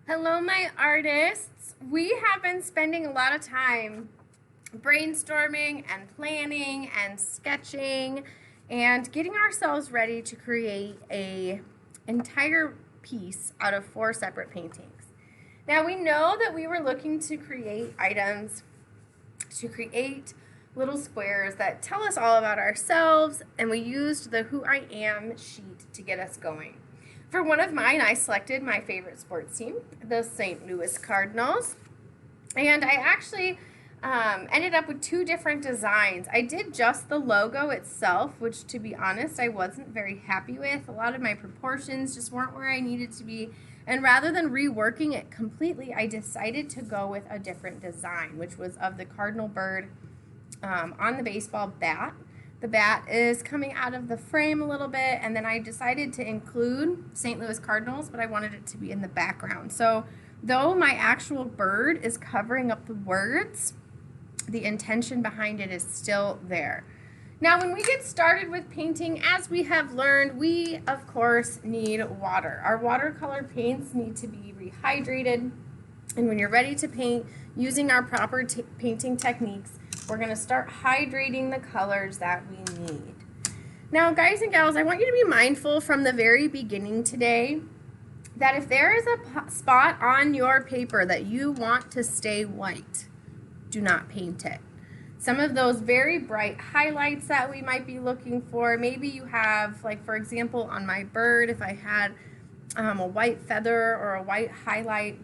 Hello, my artists. We have been spending a lot of time brainstorming and planning and sketching and getting ourselves ready to create a entire piece out of 4 separate paintings. Now we know that we were looking to create items, to create little squares that tell us all about ourselves, and we used the Who I Am sheet to get us going. For one of mine, I selected my favorite sports team, the St. Louis Cardinals, and I actually ended up with 2 different designs. I did just the logo itself, which to be honest, I wasn't very happy with. A lot of my proportions just weren't where I needed to be, and rather than reworking it completely, I decided to go with a different design, which was of the cardinal bird on the baseball bat. The bat is coming out of the frame a little bit, and then I decided to include St. Louis Cardinals, but I wanted it to be in the background. So though my actual bird is covering up the words, the intention behind it is still there. Now, when we get started with painting, as we have learned, we, of course, need water. Our watercolor paints need to be rehydrated, and when you're ready to paint, using our proper painting techniques, we're going to start hydrating the colors that we need. Now, guys and gals, I want you to be mindful from the very beginning today that if there is a spot on your paper that you want to stay white, do not paint it. Some of those very bright highlights that we might be looking for, maybe you have, like for example, on my bird, if I had a white feather or a white highlight,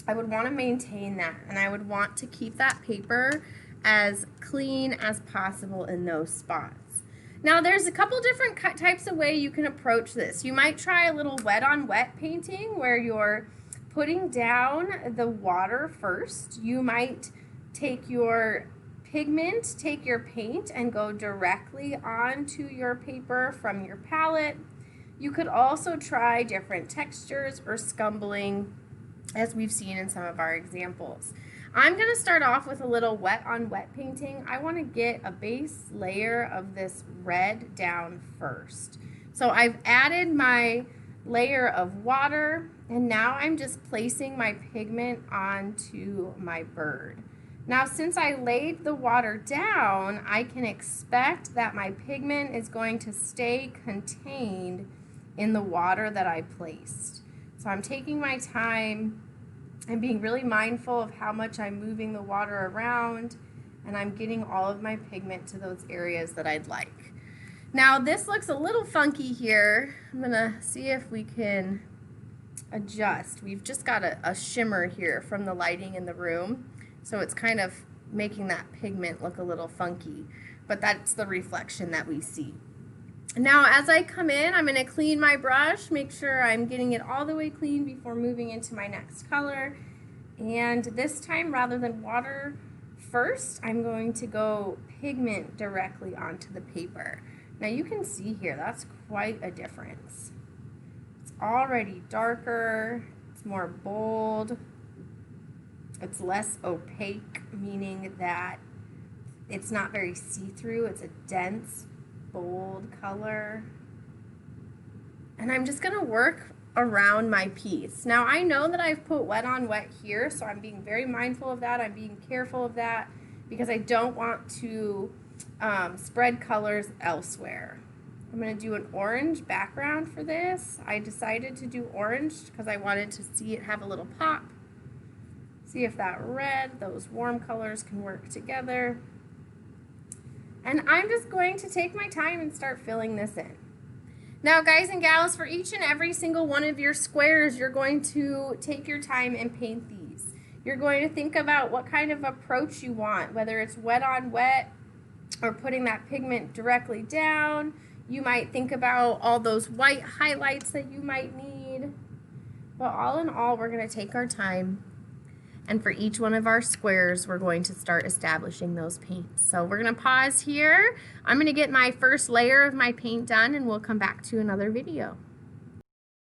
I would want to maintain that, and I would want to keep that paper as clean as possible in those spots. Now, there's a couple different types of way you can approach this. You might try a little wet on wet painting where you're putting down the water first. You might take your pigment, take your paint, and go directly onto your paper from your palette. You could also try different textures or scumbling, as we've seen in some of our examples. I'm going to start off with a little wet on wet painting. I want to get a base layer of this red down first. So I've added my layer of water, and now I'm just placing my pigment onto my bird. Now, since I laid the water down, I can expect that my pigment is going to stay contained in the water that I placed. So I'm taking my time. I'm being really mindful of how much I'm moving the water around, and I'm getting all of my pigment to those areas that I'd like. Now, this looks a little funky here. I'm gonna see if we can adjust. We've just got a shimmer here from the lighting in the room, so it's kind of making that pigment look a little funky, but that's the reflection that we see. Now, as I come in, I'm going to clean my brush, make sure I'm getting it all the way clean before moving into my next color. And this time, rather than water first, I'm going to go pigment directly onto the paper. Now, you can see here, that's quite a difference. It's already darker, it's more bold, it's less opaque, meaning that it's not very see-through, it's a dense, bold color. And I'm just going to work around my piece. Now, I know that I've put wet on wet here, so I'm being very mindful of that. I'm being careful of that because I don't want to spread colors elsewhere. I'm going to do an orange background for this. I decided to do orange because I wanted to see it have a little pop. See if that red, those warm colors can work together. And I'm just going to take my time and start filling this in. Now, guys and gals, for each and every single one of your squares, you're going to take your time and paint these. You're going to think about what kind of approach you want, whether it's wet on wet or putting that pigment directly down. You might think about all those white highlights that you might need. But all in all, we're going to take our time. And for each one of our squares, we're going to start establishing those paints. So we're going to pause here. I'm going to get my first layer of my paint done, and we'll come back to another video.